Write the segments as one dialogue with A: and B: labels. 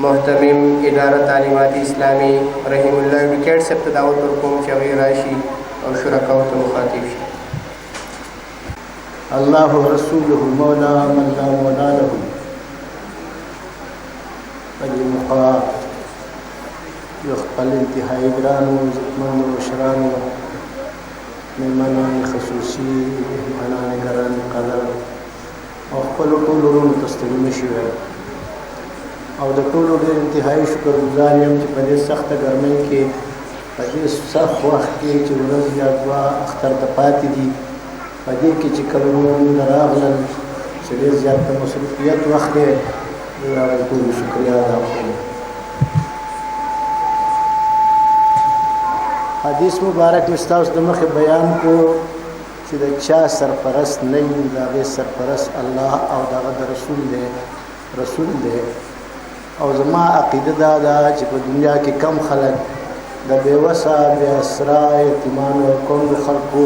A: मोहतमिम इदारा तालीमाती इस्लामी रहीमुल्लाह एडुकेट से दावत और कौम शगीर राशि और शुरका तो मुखातिब
B: अल्लाह व रसूलुहु मौला मन ला मौला लहु अलिमुक़ा युख़्क़ल इंतहाई ग्रानो ज़िक्मन व शरानो मेहमानान खसूसी मेहमानान गरान क़दर और ख़पल टोल वروڼو ته ستړي نه شوی او د ټولو ډېر انتهایي شکرګزار یم چې په دې سخته ګرمۍ کې په دې سخت وخت کې چې ورځ یا دوه اختر ته پاتې دي په دې کې چې کله موږ راغلل چې ډېر زیات د مصروفیت وخت دی د هغه ټولو شکریا ادا کوم. حدیث مبارک مې ستاسو د مخې بیان کو چې د چا سرپرست نه وي د هغې سرپرست الله او د هغه د رسول دی او زما عقیده دا ده چې په دنیا کې کم خلک د بېوسه بې اسرا یتیمانو او کونډو خلکو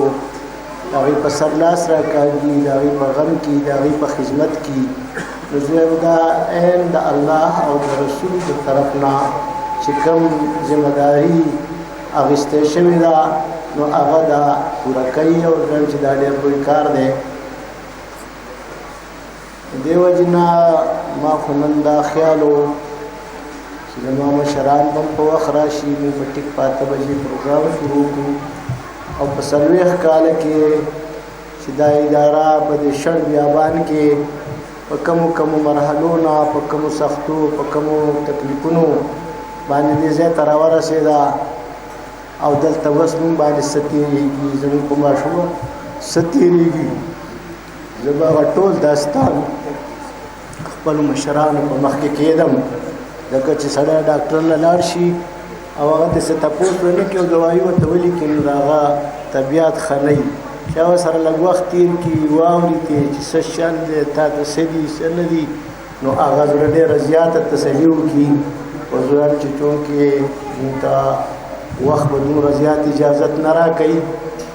B: د هغوی په سر لاس راکاږي د هغوی په غم کې د هغوی په خدمت کې نو زه دا عین د الله او د رسول د طرف نه چې کوم ذمهداري اخیستې شوې ده نو هغه دا پوره کوي او ګڼ چې دا ډېر لوی کار دی. دې وجې نه ما خو نن دا خیال و چې زما مشران به په وخت راشي موږ په ټیک په 8 بجې پروګرام شروع کړو او په 40 کاله کې چې دا اداره په دې شړ بیابان کې په کومو مرحلو نه په کومو سختو په کومو تکلیفونو باندې دې ځای ته راورسېده او دلته اوس موږ باندې ستېرېږي زموږ په ماشومه ستېرېږي. زه به هغه ټول داستان خپلو مشرانو په مخ کې کېدم ځکه چې سړی ډاکټر نه لاړ شي او هغه ته څه تپوس ونه کړي او دوایي ورته ولیکي نو د هغه طبیعت ښه نه وي چې هغه سره لږ وخت تېر کړي واوري چې څه شل دی تا ته څه دي څه نه دي نو هغه زړه ډېره زیاته تسلي وکړي خو زه وایم چې چونکې موږ ته وخت به دومره زیات اجازت نه راکوي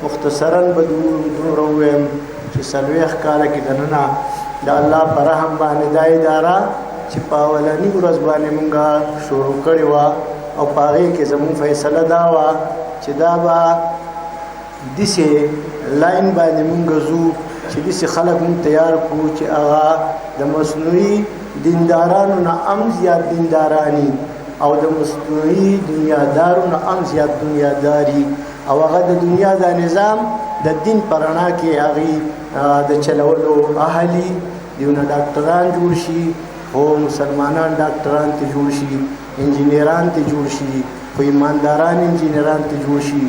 B: مختصرا به دومره ووایم چې 40 کاله کې دننه د الله په رحم باندې دا اداره چې په اولني ورځ باندې مونږ شروع کړې وه او په هغې کې زموږ فیصله دا وه چې دا به داسې لاین باندې مونږ ځو چې داسې خلک مونږ تیار کړو چې هغه د مصنوعي دیندارانو نه هم زیات دینداراني او د مصنوعي دنیادارو نه هم زیات دنیاداري او هغه د دنیا دا نظام د دین په رڼا کې هغې د چلولو اهلي دیونه ډاکټران جوړ شي خو مسلمانان ډاکټران ته جوړ شي انجینران ته جوړ شي خو ایمانداران انجینران ته جوړ شي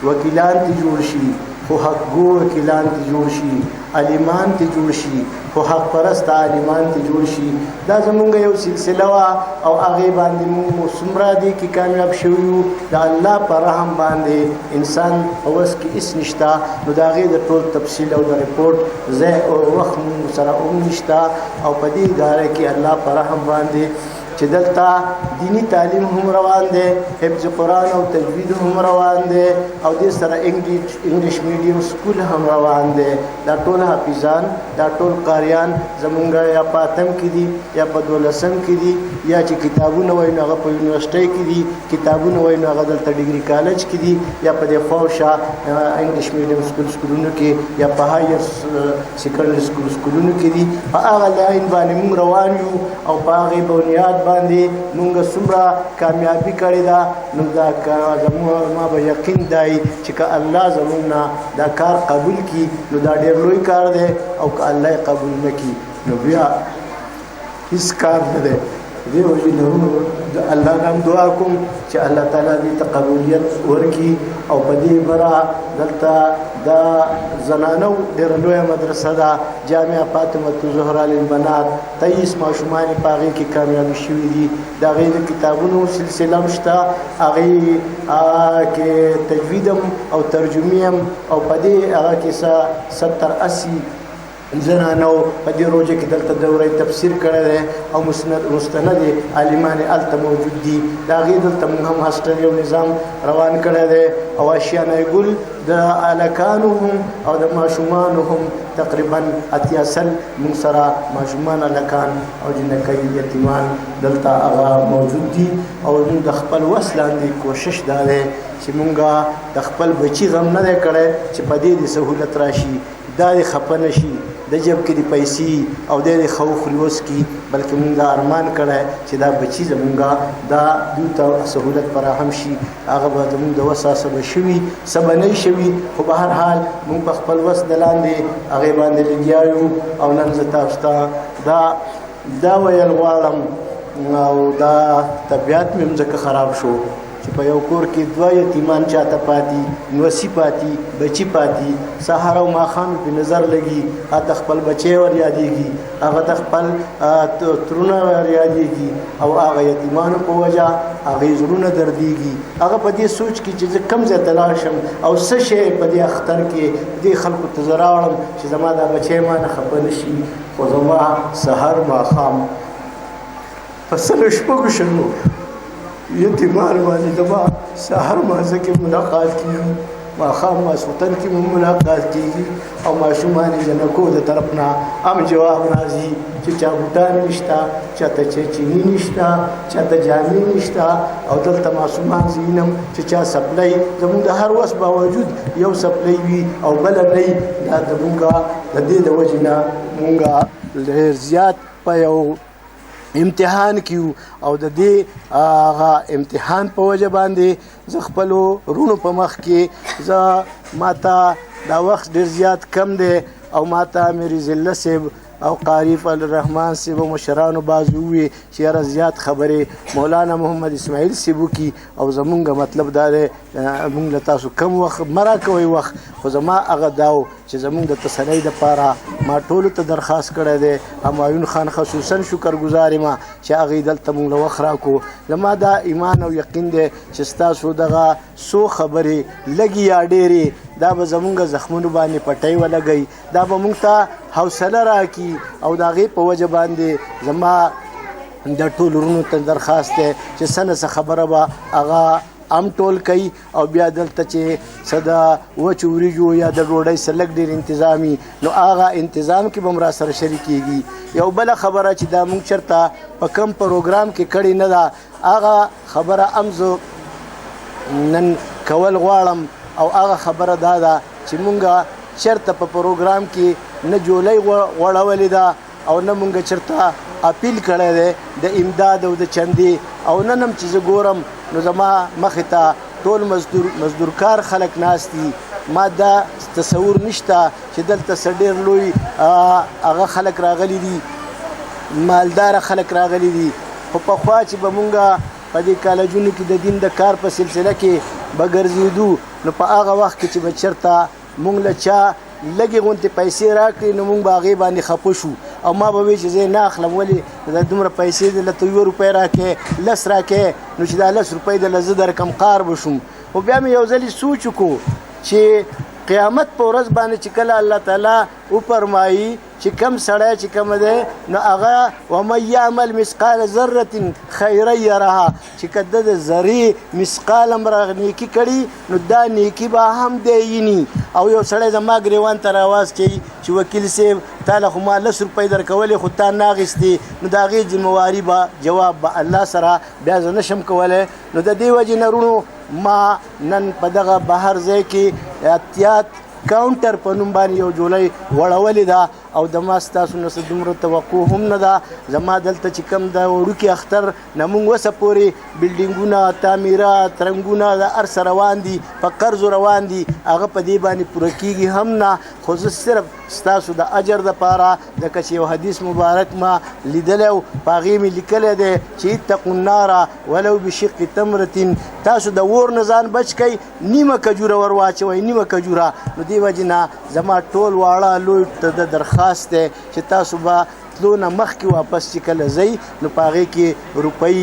B: وکیلان ته جوړ شي خو حقګو وکیلان ته جوړ شي عالمان ته جوړ شي خو حق پرست عالمان ته جوړ شي دا زمونږ یو سلسله وه او هغې باندې مونږ څومره دې کې کامیاب شوي یو د الله په رحم باندې انسان په وس کې هېڅ نشته نو د هغې د ټول تفصیل او د رپورټ ځای او وخت مونږ سره هم نشته او په دې اداره کې الله په رحم باندې چې دلته دینی تعلیم هم روان دی حفظ قرآن او تجوید هم روان دی او دې سره انګلیش میډیم سکول هم روان دی دا ټول حافظان دا ټول قاریان زمونږ یا په 8م کې دي یا په 12م کې دي یا چې کتابونه وایي نو هغه په یونیورسټۍ کې دي کتابونه وایي نو هغه دلته ډیګري کالج کې دي یا په دې خواوشا انګلیش میډیم سکولونو کې یا په هایر سیکنډري سکولونو کې دي په هغه لاین باندې موږ روان یو او په هغې بنیاد باندې مونږ څومره کامیابي کړې ده نو دا ما به یقین دی چې که الله زموږ نه دا کار قبول کړي نو دا ډېر لوی کار دی او که الله یې قبول نه کړي نو بیا هېڅ کار نه دی. دې وجې نه د الله نه هم دعا کوم چې الله تعالی دې ته قبولیت ورکړي او په دې بره دلته دا زنانو ډېره لویه مدرسه ده جامعه فاطمه الزهرا للبنات 23 ماشومان یې په هغې کې کامیابي شوي دي د هغې د کتابونو سلسله هم شته هغې کې تجوید هم او ترجمې هم او په دې هغه کې 70-80 زنانو په دې روژه کې دلته دوره تفسیر کړی دی او مستند عالمان هلته موجود دي د هغې دلته موږ هم هاسټل یو نظام روان کړی دی او اشیانه ګل د هلکانو هم او د ماشومانو هم تقریبا 80 سل موږ سره ماشومان هلکان او جنکۍ یتیمان دلته هغه موجود دي او موږ د خپل وس لاندې کوشش دا دی چې موږ د خپل بچي غم نه دی کړی چې په دې د سهولت راشي دا دې خفه نه شي د جب کې د پیسې او د خوف خلوص کې بلکې موږ دا ارمان کړی چې دا بچي زموږ دا دوی ته سهولت فراهم شي هغه به زموږ د وسه څه به شوي څه به نه شوي خو به هر حال موږ په خپل وس د لاندې هغې باندې لګیا یو او نن زه تاسو ته دا ویل غواړم او دا طبیعت مې ځکه خراب شو چې په یو کور کې دوه یتیمان چاته پاتې نوسي پاتې بچي پاتې سهار او ماښام په نظر لګي هغه خپل بچی ور یادېږي هغه خپل ترونه ور یادېږي او هغه یتیمانو په وجه هغې زړونه دردېږي هغه په دې سوچ کې چې زه کوم ځای ته لاړ شم او څه شی په دې اختر کې دې خلکو ته زه راوړم چې زما دا بچی ما نه خفه نه شي خو زما سهار ماښام په 100 یتیمان باندې دما سحر مازه کې ملاقات کیږي ماښام ماسوتن کې ملاقات کیږي او ماشومان جنکو د طرف نه هم جواب راځي چې چا بوټان نشته چاته چینی نشته چاته جامې نشته او دلته ماشومان زینم چې چا سپلای زموږ د هر وس باوجود یو سپلای وي او بل نه دا زموږ د دې د وجې نه موږ ډېر زیات په یو امتحان کیو او د دې هغه امتحان په وجه باندې زه خپلو رونو په مخ کې زه ماته دا وخت ډېر زیات کم دی او ماته میری ضلع صاحب او قاری الرحمن صاحب و مشرانو بعض ووی چې یاره زیات خبرې مولانا محمد اسماعیل صاحب وکړي او زمونږ مطلب دا دی مونږ له تاسو کم وخت مه راکوئ وخت خو زما هغه دا و چې زمونږ د تسلۍ دپاره ما ټولو ته درخواست کړی دی همایون خان خصوصا شکرګزار یم چې هغې دلته مونږ له وخت راکړو زما دا ایمان او یقین دی چې ستاسو دغه څو خبرې لږې یا ډېرې دا به زمونږ زخمونو باندې پټۍ ولګوي دا به مونږ ته حوصله راکړي او د هغې په وجه باندې زما د ټولو ورونو ته درخواست دی چې څه نه څه خبره به هغه ام ټول کوي او بیا دلته چې څه د وچو وریجو یا د ډوډۍ څه لږ ډېر انتظامي نو هغه انتظام کې به هم را سره شریکېږي یو بله خبره چې دا مونږ چېرته په کم پروګرام کې کړې نه ده هغه خبره هم زه نن کول غواړم او هغه خبره دا ده چې مونږ چېرته په پروګرام کې نه جولۍ غوړولې ده او نه مونږ چېرته اپیل کړی دی د امداد او د چندې او نن هم چې زه ګورم نو زما مخې ته ټول مزدورکار خلک ناست دي ما دا تصور نشته چې دلته څه ډېر لوی هغه خلک راغلي دي مالداره خلک راغلي دي خو پخوا چې به مونږ په دې کالجونو کې د دین د کار په سلسله کې به ګرځېدو نو په هغه وخت کې چې به چېرته مونږ له چا لږې غوندې پیسې راکړي نو مونږ به هغې باندې خفه شو او ما به وی چې زه نه اخلم ولې دا دومره پیسې دلته 1 روپۍ راکړې 10 راکړې نو چې دا 10 روپۍ دله زه درکم قار به شوم خو بیا مې یو ځلې سوچ وکړو چې قیامت په ورځ باندې چې کله الله تعالی وفرمایي چې کم سړی چې کوم دی نو هغه ومن یعمل مثقال ذره خیرا یرها چې که د ذرې مثقال هم نیکي کړي نو دا نیکي به هم دی ویني او یو سړی زما ګریوان ته راواز کوي چې وکیل صاحب تا له خو ما 10 روپۍ درکولې خو تا نه اخېستې نو د هغې ذمواري به جواب به الله سره بیا زه نشم کولی نو د دې وجې نه رونو ما نن په دغه بهر ځای کې احتیاط کاونټر په نوم باندې یو جولۍ وړولې ده او د ما ستاسو نه څه دومره توقع هم نه ده زما دلته چې کوم د وړوکي اختر نه مونږ وسه پورې بلډینګونه تعمیرات رنګونه د هر څه روان دي په قرضو روان دي هغه په دې باندې پوره کېږي هم نه خو زه صرف ستاسو د اجر دپاره ځکه چې یو حدیث مبارک ما لیدلی و په هغې مې لیکلی دی چې اتقوا النار ولو بشق تمرة تاسو د اور نه ځان بچ کوئ نیمه کجوره ور واچوئ نیمه کجوره نو دې وجې نه زما ټول واړه لوی ته د درخواست دی چې تاسو به تلو نه مخکې واپس چې کله ځئ نو په هغې کې روپۍ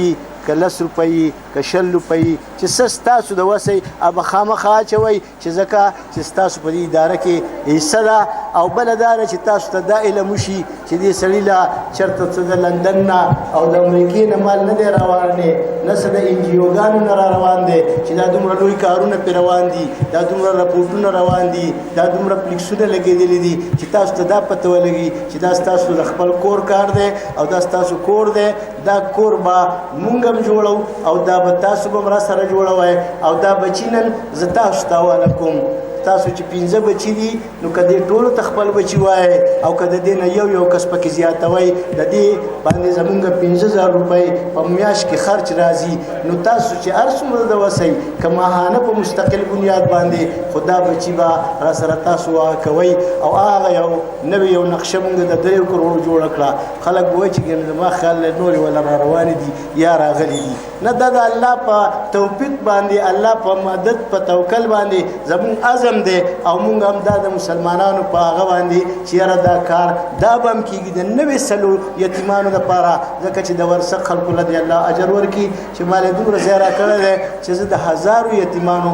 B: که 10 روپۍ که 20 روپۍ چې څه ستاسو د وسئ هغه به خامخا اچوئ چې ځکه چې ستاسو په دې اداره کې حصه ده او بل دا چې تاسو ته دا علم وشي چې دې سړي لا چېرته څه د لندن نه او د امریکې نه مال نه دی روان دی نه څه د انجیوګانو نه را روان دی چې دا دومره لوی کارونه پرې روان دي دا دومره رپورټونه روان دي دا دومره فلیکسونه لګېدلي دي چې تاسو ته دا پته ولګي چې دا ستاسو د خپل کور کار دی او دا ستاسو کور دی دا کور به مونږ هم جوړو او دا به تاسو به هم را سره جوړوئ او دا بچي نن زه تاسو ته حواله کوم تاسو چې 15 بچي دي نو که دې ټولو ته خپل بچي وایئ او که د دې نه یو کس پکې زیاتوئ د دې باندې زمونږ 15,000 روپۍ په میاشت کې خرچ راځي نو تاسو چې هر څومره د وسئ که ماهانه په مستقل بنیاد باندې خو دا بچي به را سره تاسو کوئ او هغه یو نوې یو نقشه مونږ د 3 کروړو جوړه کړه خلک به وایي چې زما خیال نورې ولا را روانې دي یا راغلي دي نه دا د الله په توفیق باندې الله په مدد په توکل باندې زمونږ عزم دی او مونږ هم دا د مسلمانانو په هغه باندې چې یاره دا کار دا به هم کېږي د 90 یتیمانو دپاره ځکه چې د ورسک خلکو له دې الله اجر ورکړي چې ما له دومره ځای را کړی دی چې زه د 1000 یتیمانو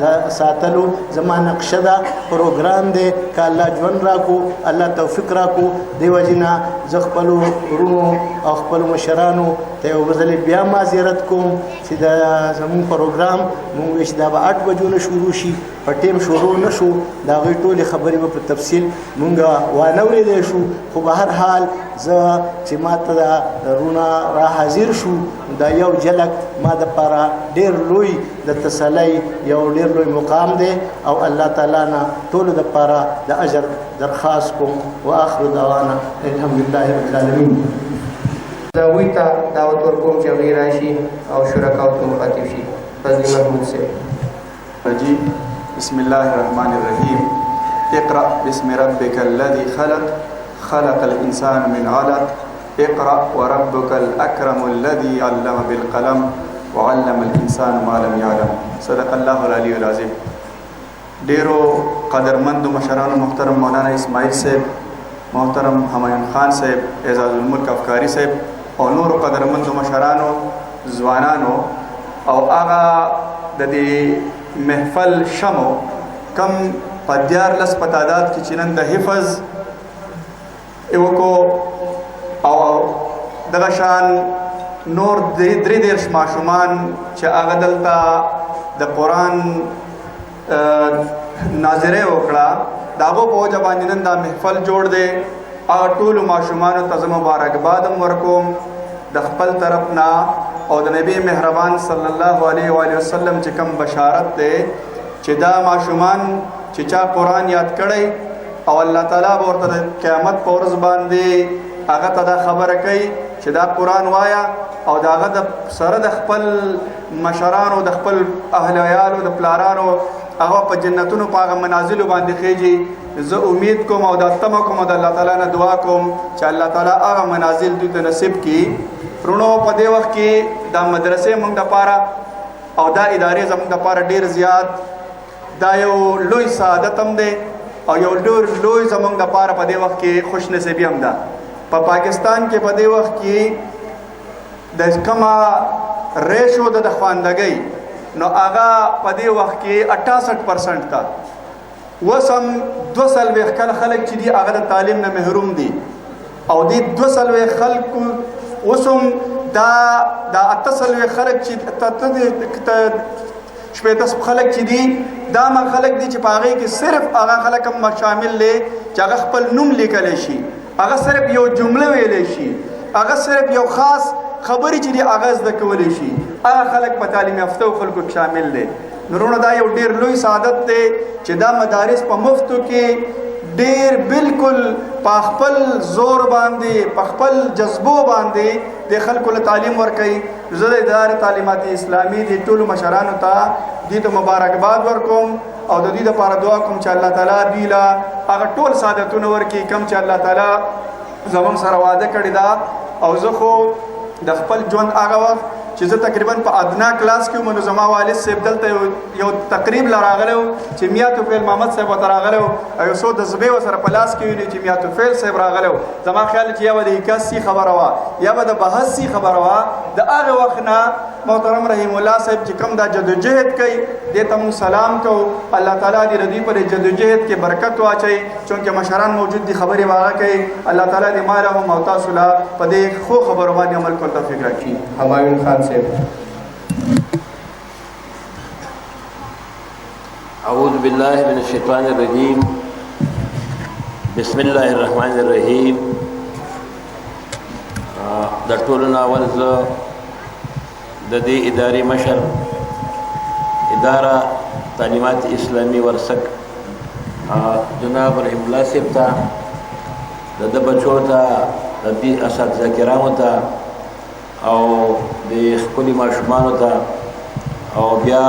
B: د ساتلو زما نقشه ده پروګرام دی که الله ژوند راکو الله توفیق راکو دې وجې نه زه خپلو ورونو او خپلو مشرانو ته یو ځلې بیا معذرت کوم چې دا زمونږ پروګرام مونږ ویل چې دا به 8 بجو نه شروع شي په ټیم شروع نه شو د هغوی ټولې خبرې به په تفصیل مونږ وانه اورېدی شو خو به هر حال زه چې ما ته دا رونه را حاضر شو دا یو جلک ما دپاره ډېر لوی د تسلی یو ډېر لوی مقام دی او الله تعالی نه ټولو دپاره د اجر درخواست کوم واخر دعوانا الحمدلله رب العالمین
A: زه هغوی ته دعوت ورکوم چې هغوی راشي او شرکاو ته مخاطب شي فضلي محمود صاحب
C: رجيم بسم الله الرحمن الرحيم اقرأ باسم ربك الذي خلق الإنسان من علق اقرأ وربك الأكرم الذي علم بالقلم وعلم الإنسان ما لم يعلم صدق الله العلي العظيم ډیرو قدرمند مشرانو محترم مولانا اسماعیل صاحب محترم همایون خان صاحب اعزاز الملک افکاری صاحب او نور قدرمند مشرانو ځوانانو او هغه د دې محفل شمو کم په 14 په تعداد کې چې نن د حفظ وکړو او دغه شان نور 3 ماشومان چې هغه دلته د قرآن ناظره وکړه د هغو په وجه باندې نن دا محفل جوړ دی هغه ټولو ماشومانو ته زه مبارکباد هم ورکوم د خپل طرف نه او د نبی مهربان صلی الله علیه و وسلم چې کوم بشارت دی چې دا ماشومان چې چا قرآن یاد کړی او الله تعالی به ورته د قیامت په ورځ باندې هغه ته دا خبره کوي چې دا قرآن وایا او دا هغه د سره د خپل مشرانو د خپل اهل عیالو د پلارانو هغه په جنتونو په هغه منازلو باندې خیږي زه امید کوم او دا تمه کوم د الله تعالی نه دعا کوم چې الله تعالی هغه منازل دوی ته نصیب کړي رونو په دې وخت کې دا مدرسې موږ دپاره او دا ادارې زموږ دپاره ډېر زیات دا یو لوی سعادت هم دی او یو ډېر لوی زموږ دپاره په دې وخت کې خوش نصیبي هم ده په پاکستان کې په دې وخت کې د کومه ریشو د خواندګۍ نو هغه په دې وخت کې 68% ده اوس هم 200 کاله خلک چې دي هغه د تعلیم نه محروم دي او دې 200 خلکو اوس هم دا 98 خلک چې شپېته خلک چې دي دا ما خلک دي چې په هغې کې صرف هغه خلک هم شامل دی چې هغه خپل نوم لیکلی شي هغه صرف یو جمله ویلی شي هغه صرف یو خاص خبرې چې دي هغه زده کولی شي هغه خلک په تعلیم یافته خلکو کې شامل دی نورونه دا یو ډېر لوی سعادت دی چې دا مدارس په مفتو کې ډېر بالکل په خپل زور باندې په خپل جذبو باندې د خلکو له تعلیم ورکوي زه د ادارې تعلیمات اسلامي د ټولو مشرانو ته دوی ته مبارکباد ورکوم او د دوی دپاره دعا کوم چې الله تعالی دوی له هغه ټول سعادتونه ورکړي کوم چې الله تعالی زموږ سره وعده کړې ده او زه خو د خپل ژوند هغه وخت چې زه تقریبا په ادنا کلاس کې وم نو زما والد صاحب دلته یو تقریب لراغلی و چې میا توفیل محمد صاحب ورته راغلی و او یو څو د زبې ورسره په لاس کې ونیو چې میا توفیل صاحب راغلی و. زما خیال چې یا به د حکاسي خبره وه یا به د بحثي خبره وه. د هغه وخت نه محترم رحیم الله صاحب چې کوم دا جدوجهد کوي دې ته مونږ سلام کوو. الله تعالی دې د دوی پر جدوجهد کې برکت واچوي چونکې مشران موجود دي خبرې به هغه کوي. الله تعالی دې ما لهم او تاسو له په دې ښو خبرو باندې عمل کول توفیق راکړي.
A: همایون خان صاحب.
D: اعوذ باللہ من الشیطان الرجیم بسم الله الرحمن الرحیم. د ټولو نه اول زه د دې ادارې مشر اداره تعلیمات اسلامي ورسک جناب رحیم الله صاحب ته د ده بچو ته د دې اساتذه کرامو ته او د ښکلي ماشومانو ته او بیا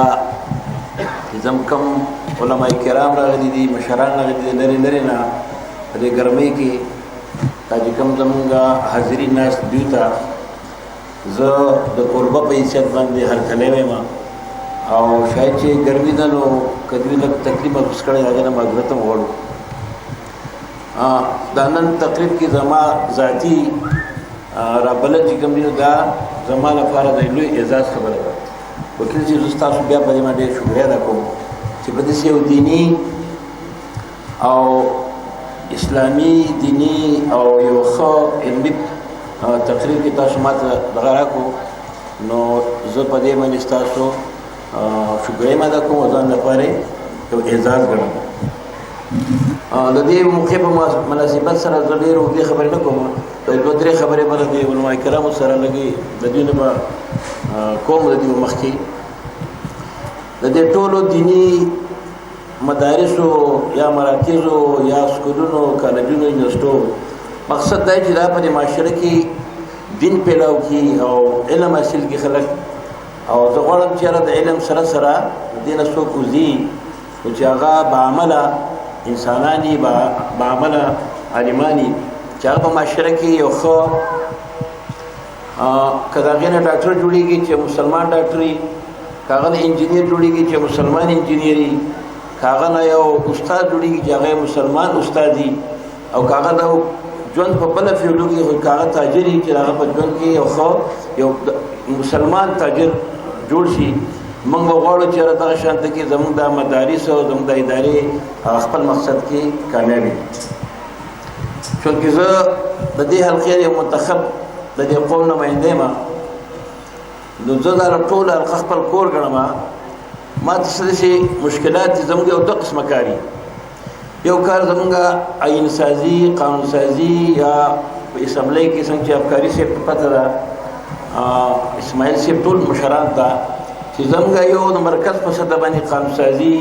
D: زم کم علماء کرام راغلي دي مشران راغلي دي لرې لرې نه په دې ګرمۍ کې دا چې کوم زمونږ حاضرین ناست دوی ته زه د کوربه په حیثیت باندې هرکلی وایم او شاید چې ګرمي ده نو که دوی لږ تکلیف محسوس کړی هغې نه معذرت هم غواړو. دا نن تقریب کې زما ذاتي رابلل چې کوم دي نو دا زما لپاره د لوی اعزاز خبره ده. وکیل چې زه ستاسو بیا په دې باندې ډېر شکریه ادا کوم چې په داسې یو دیني او اسلامي دیني او یو ښه علمي تقریر کې تاسو ما ته دغه راکړو نو زه په دې باندې ستاسو شکریه ادا کوم او ځان لپاره یو اعزاز ګڼم. د دې موقع په مناسبت سره زه ډېر اوږدې خبرې نه کوم. دوه درې خبرې به د علماء کرامو سره لږې د دوی نه به کوم د دوی مخکې د دې ټولو دیني مدارسو یا مراکزو یا سکولونو کالجونو یونیورسټو مقصد دا چې دا په دې معاشره کې دین پیلاو کړي او علم حاصل کړي خلک. او زه غواړم چې د علم سره سره د دې نه څوک وځي نو چې هغه باعمله انسانان دي باعمله عالمان دي چې هغه په معاشره کې یو ښه که د هغې نه ډاکټر جوړېږي چې مسلمان ډاکټر وي که هغه نه انجینیر جوړېږي چې مسلمان انجینیر وي که هغه نه یو استاد جوړېږي چې هغه مسلمان استاد وي او که هغه د ژوند په بله فیلډو کې که هغه تاجر وي چې هغه په ژوند کې یو ښه یو مسلمان تاجر جوړ شي. موږ به غواړو چې دغه شانته کې زموږ د مدارس او زموږ د ادارې خپل مقصد کې کامیاب وي. چونکې زه د دې حلقې یو منتخب د دې قوم نماینده یم نو زه دا ټول حلقه خپل کور ګڼم. ما ته څه داسې مشکلات دي زموږ یو دوه قسمه کار دي. یو کار زموږ آیین سازي قانون سازي یا په اسمبلی کې څنګه چې ابکاري صاحب ته پته ده اسماعیل صاحب ټول مشران ته چې زموږ یو د مرکز په سطح باندې قانون سازي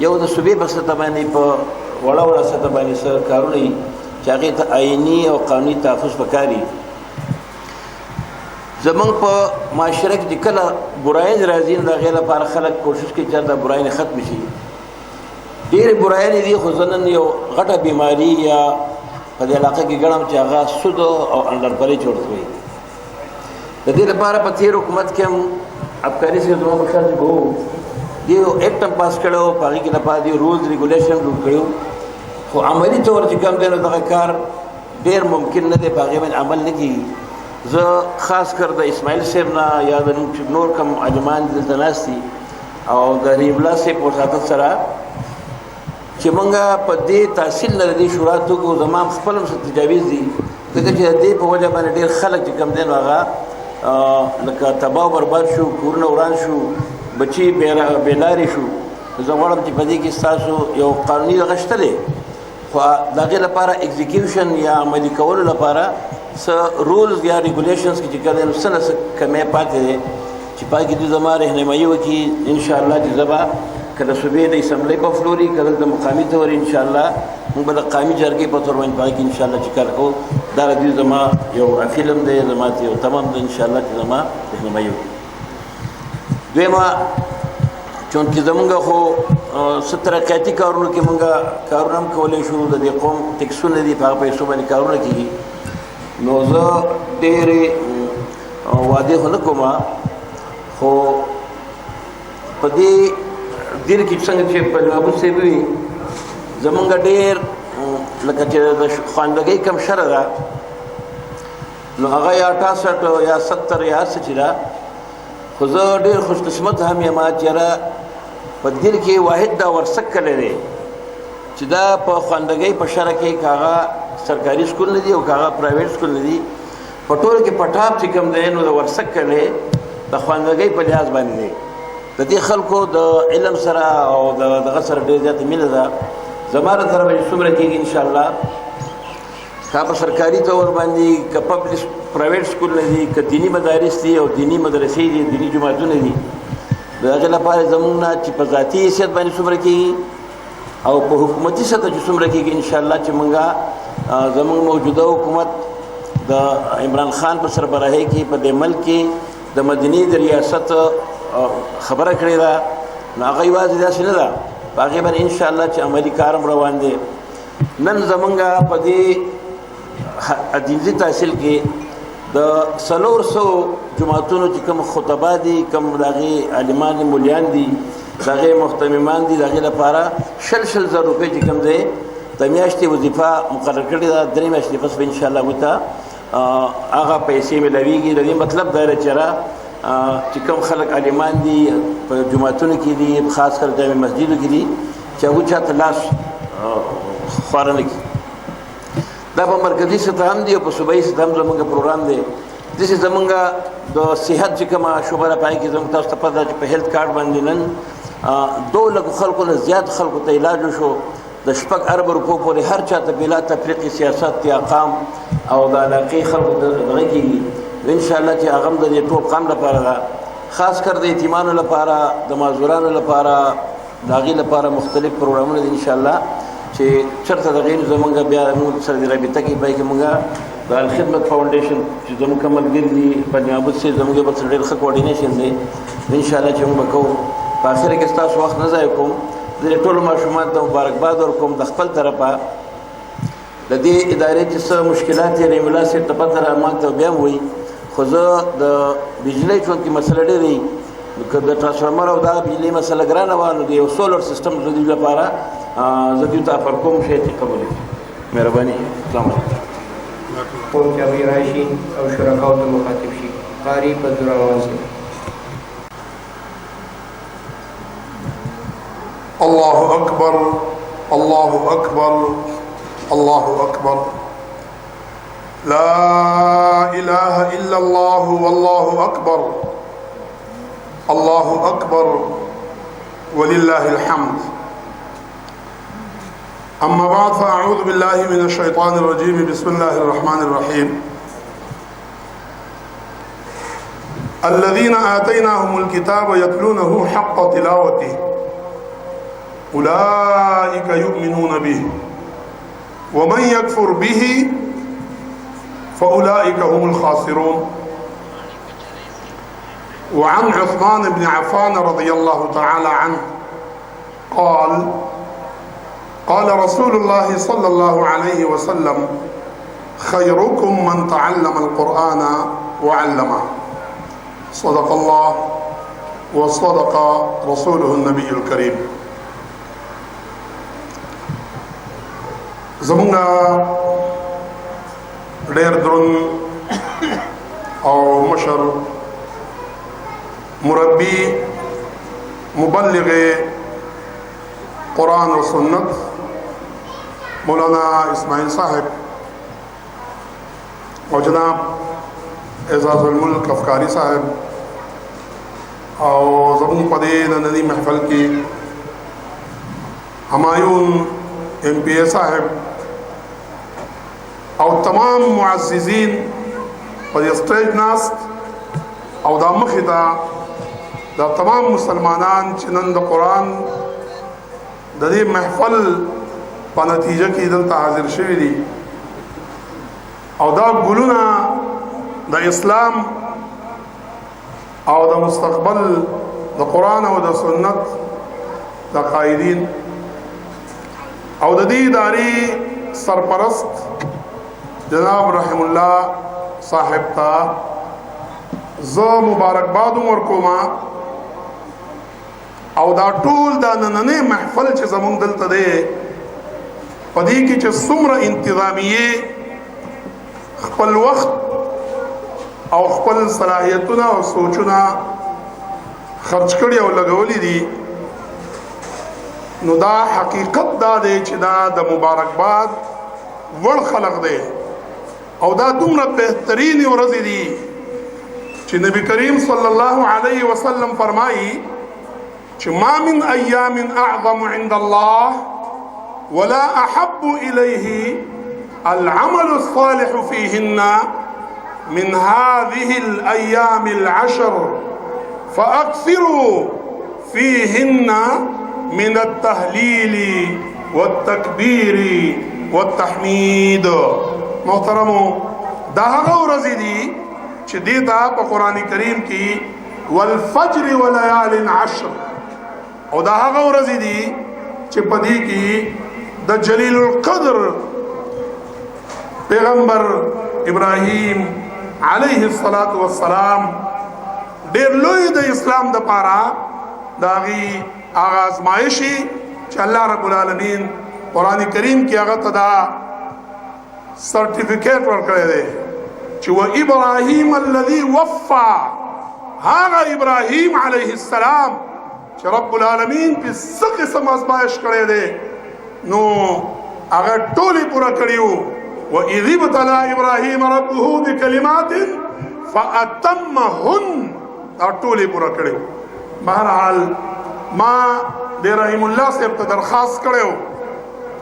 D: یو د صوبې په سطح باندې په وړه وړه سطح باندې څه کارونه دي چې هغې ته آئیني او قانوني تحفظ پکار دي. زموږ په معاشره کې چې کله برایان راځي نو د هغې لپاره خلک کوشش کوي چې دا برایان ختم شي. ډېرې برایانې دي خو زه نن یو غټه بیماري یا په دې علاقه کې ګڼم چې هغه سود او انډرپلې چې ورته وایي. د دې لپاره په تېر حکومت کې هم ابکاري صاحب زما په شان چې وو دې یو ایکټ هم پاس کړی و په هغې کې لپاره دې رولز ریګولیشن جوړ کړي خو عملي طور چې کوم دی نو دغه کار ډېر ممکن نه دی په هغې باندې عمل نه کېږي. زه خاص کر د اسماعیل صاحب نه یا د نور کوم عالمان دلته ناست دي او د رحیم الله صاحب په وساطت سره چې موږ په دې تحصیل نه د دې شورا توکو زما خپل هم څه تجاویز دي ځکه چې د دې په وجه باندې ډېر خلک چې کوم دی نو هغه لکه تباه برباد شو کورونه وران شو بچي بېلارې شو. زه غواړم چې په دې کې ستاسو یو قانوني دغه شته دی خو د هغې لپاره اکزیکیوشن یا عملي کولو لپاره څه رولز یا ریګولیشنز کې چې کوم دی نو څه نه څه کمی پاتې دی چې په هغې کې دوی زما رهنمایي وکړي انشاءالله چې زه به که د صوبې د اسمبلی په فلوري که دلته مقامي طور انشاءالله موږ به د قامي جرګې په طور باندې په هغې کې انشاءالله چې کار کوو. دا د دوی زما یو افیلم دی زما ته یو تمام دی انشاءالله چې زما رهنمایي وکړي. دویمه چونکې زمونږ خو څه ترقیاتي کارونو کې مونږ کارونه هم کولی شو د دې قوم ټکسونه دي په هغه پیسو باندې کارونه کېږي نو زه ډېرې وعده خو نه کومه خو په دې دیر کې څنګه چې په نابود صاحب وي زمونږ ډېر لکه چې د خواندګۍ کم شره ده نو هغه یا 68 یا 70 یا 80 ده خو زه ډېر خوش قسمت هم یم چې په دیر کې واحد دا ورسک کړی دی چې دا په خواندګۍ په شره کې کاغه سرکاري سکول نه دي او کاغه پرایویټ سکول نه دي په ټول کې پټاپ چې کوم دی نو د ورسک کړی د خواندګۍ په لحاظ باندې دی د دې خلکو د علم سره او دغه سره ډېر زیاته مینه ده زما له طرفه چې څومره کېږي انشاءالله که په سرکاري طور باندې که پبلک پرایویټ سکول نه دي که دیني مدارس دي او دیني مدرسې دي دیني جماعتونه دي د هغې لپاره زموږ نه چې په ذاتي حیثیت باندې څومره کېږي او په حکومتي سطح چې څومره کېږي انشاءالله چې موږ زموږ موجوده حکومت د عمران خان په سربراهۍ کې په دې ملک کې د مدینې د ریاست خبره کړې ده نو هغه یوازې داسې نه ده په هغې باندې انشاءالله چې عملي کار هم روان دی نن زموږ په دې دیني تحصیل کې د 400 جماعتونو چې کوم خطبا دي کوم د هغې عالمان مولیان دي د هغې محتممان دي د هغې لپاره 100,000 روپۍ چې کوم دی د میاشتې وظیفه مقرر کړې ده 3 میاشتې پس به انشاءالله موږ ته هغه پیسې میلاویږي د دې مطلب دا دی چې چې کوم خلک عالمان دي په جماعتونو کې دي خاص کر جامع مسجدو کې دي چې هغوی چاته لاس خواره نه کړي دا په مرکزي سطح هم دي او په صوبایي سطح هم زموږ پروګرام دی داسې زموږ د صحت چې کومه شعبه ده په هغې کې زموږ تاسو ته پته ده چې په هیلث کارډ باندې نن 2 لکو خلکو نه زیات خلکو ته علاج وشو د 4 ارب روپو پورې هر چا ته بلا تفریقي سیاست یا قام او د علاقې خلکو ته دغه کېږي انشاءالله چې هغه هم د دې ټول قام لپاره ده خاص کر د یتیمانو لپاره د معذورانو لپاره د هغې لپاره مختلف پروګرامونه دي انشاءالله چې چېرته د غیر زمونږ بیا موږ سره د رابطه کې پای کې موږ د الخدمت فاونډیشن چې زموږ کوم ملګري دي په نیابت سره زموږ به ډېر ښه کوارډینیشن دی انشاءالله چې موږ به کوو په اخره کې ستاسو وخت نه ضایع کوم د ټولو ماشومانو ته مبارکباد ورکوم د خپل طرفه د دې ادارې چې څه مشکلات یې رحیم الله صاحب ته پته را ما ته بیا هم وایي خو زه د بجلۍ چونکې مسله ډېرې که د ټرانسفارمر او دا بجلۍ مسله ګرانه وه نو د یو سولر سیسټم د دوی لپاره زه دوی ته افر کوم شاید چې قبول کړي مهرباني السلام علیکم
A: کوم چې هغوی راشي او شرکاو ته مخاطب شي قاري فضل الرحمن صاحب
E: الله أكبر الله أكبر الله أكبر لا إله إلا الله والله أكبر الله أكبر ولله الحمد أما بعد فأعوذ بالله من الشيطان الرجيم بسم الله الرحمن الرحيم الذين آتيناهم الكتاب يتلونه حق تلاوته أولئك يؤمنون به ومن يكفر به فأولئك هم الخاسرون وعن عثمان بن عفان رضي الله تعالى عنه قال رسول الله صلى الله عليه وسلم خيركم من تعلم القرآن وعلمه صدق الله وصدق رسوله النبي الكريم زمونږ ډېر درون او مشر مربي مبلغ قرآن و سنت مولانا اسماعیل صاحب او جناب اعزاز الملک افکاری صاحب او زمون په دې نننۍ محفل کې همایون MP صاحب او تمام معززین په سټیج ناست او دا مخې ته دا تمام مسلمانان چې نن د قرآن د دې محفل په نتیجه کې دلته حاضر شوي دي او دا ګلونه د اسلام او د مستقبل د قرآن او د سنت د قائدین او د دې ادارې سرپرست جناب رحم الله صاحب ته زه مبارکباد ورکوم او دا ټول دا نننې محفل چې زمونږ دلته دی په دې کې چې څومره انتظامیه خپل وخت او خپل صلاحیتونه او سوچونه خرج کړي او لګولي دي نو دا حقیقت دا دی چې دا د مبارکباد وړ خلق دی او دا دومره بهترین ورځې دي چې نبی کریم صلی الله علیه وسلم فرمایي چې ما من ایام اعظم عند الله ولا احب الیه العمل الصالح فيهن من هذه الايام العشر فاكثروا فيهن من التهليل والتكبير والتحميد. محترمو دا هغه ورځې دي چې دې ته په قران کریم کې والفجر وليال عشر او دا هغه ورځې دي چې په دې کې د جلیل القدر پیغمبر ابراهیم علیه الصلاۃ والسلام ډېر لوی د اسلام د پاره داغي آغاز مایشي چې الله رب العالمین قران کریم کې هغه تدا سرټیفیکیټ ورکړی دی چې و ابراهیم الذي وفى هغه ابراهیم علیه السلام چې رب العالمین په څه قسم ازمایش کړی دی نو هغه ټولې پوره کړیو و اذ ابتلى ابراهیم ربه بکلمات فاتمهن دا ټولې پوره کړیو. بهرحال ما د رحیم الله صاحب ته درخواست کړو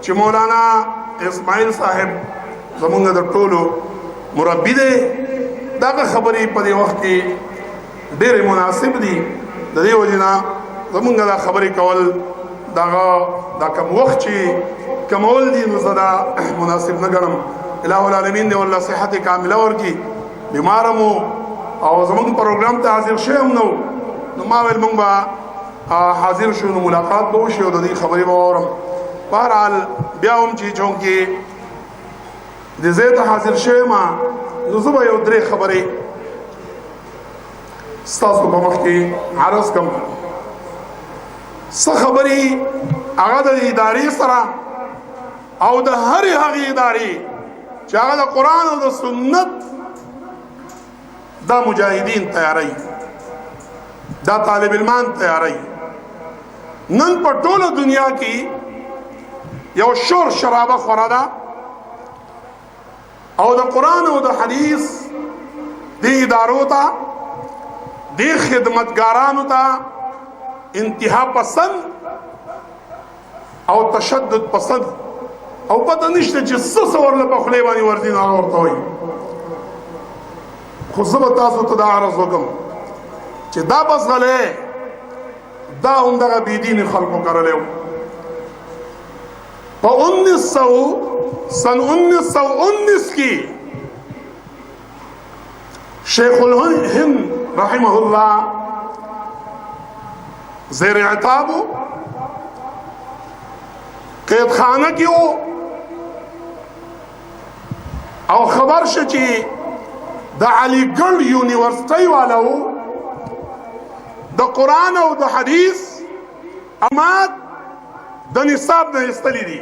E: چې مولانا اسماعیل صاحب زمونږ د ټولو مربی دی دغه خبرې په دې وخت کې ډېرې مناسب دي د دې وجې نه زمونږ دا خبرې کول دغه دا کم وخت چې کمول دي نو زه دا مناسب نه ګڼم. الہ العالمین دې والله صحت کامله ورکړي. بیمار مو او زمونږ پروګرام ته حاضر شوی هم نو ما ویل مونږ به حاضر شو نو ملاقات به وشي او د دې خبرې به واورم. بهرحال بیا هم چې چونکې د ځای ته حاضر شوی ما نو زه به یو درې خبرې ستاسو په مخ کې عرض کړم. څه خبرې هغه د ادارې سره او د هرې هغې ادارې چې هغه د قرآن او د سنت دا مجاهدین تیاری دا طالب علمان تیاری. نن په ټوله دنیا کې یو شور شرابه خوره ده او د قرآن او د حدیث دی ادارو ته دی خدمتګارانو ته انتها پسند او تشدد پسند او پته نشته چې څه ورله په خولې باندې ورځي نو هغه ورته وایي. خو زه به تاسو ته دا عرض وکړم چې دا بس غلی دا همدغه بېدینې خلکو کرلی و. په 1919 کې شیخ الهند رحمه الله زیر اعتابو قید خانه کې و او خبر شه چې د علی ګړ یونیورسټۍ والا و د قرآن او د حدیث امات د نصاب نه ایستلی دي.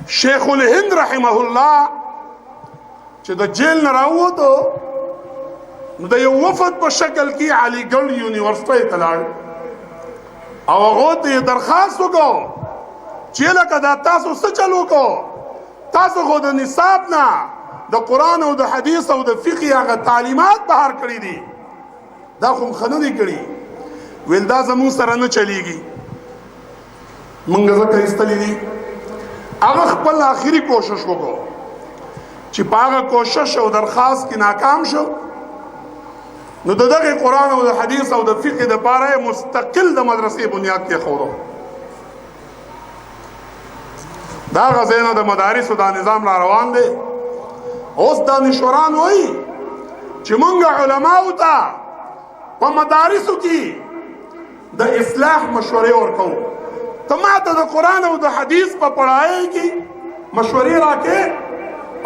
E: شیخ الهند رحمه الله چې د جیل نه راووتو نو د یو وفد په شکل کې علی ګړ یونیورسټۍ ته لاړ او هغو ته یې درخواست وکړو چې لکه دا تاسو څه چل وکړو تاسو خو د نصاب نه د قرآن او د حدیث او د فقه هغه تعلیمات بهر کړي دي دا خو ښه نه دي کړي. ویل دا زموږ سره نه چلیږي موږ ځکه ایستلي دي. هغه خپل آخري کوشش وکړو چې په هغه کوشش او درخواست کې ناکام شو نو د دغه قرآن او د حدیث او د فقه دپاره مستقل د مدرسې بنیاد کېښودو. دا هغه ځای نه د مدارسو دا نظام را روان دی. اوس دانشوران وایي چې موږ علماو ته په مدارسو کې د اصلاح مشورې ورکوو. ته ما ته د قرآن او د حدیث په پړهایۍ کې مشورې راکې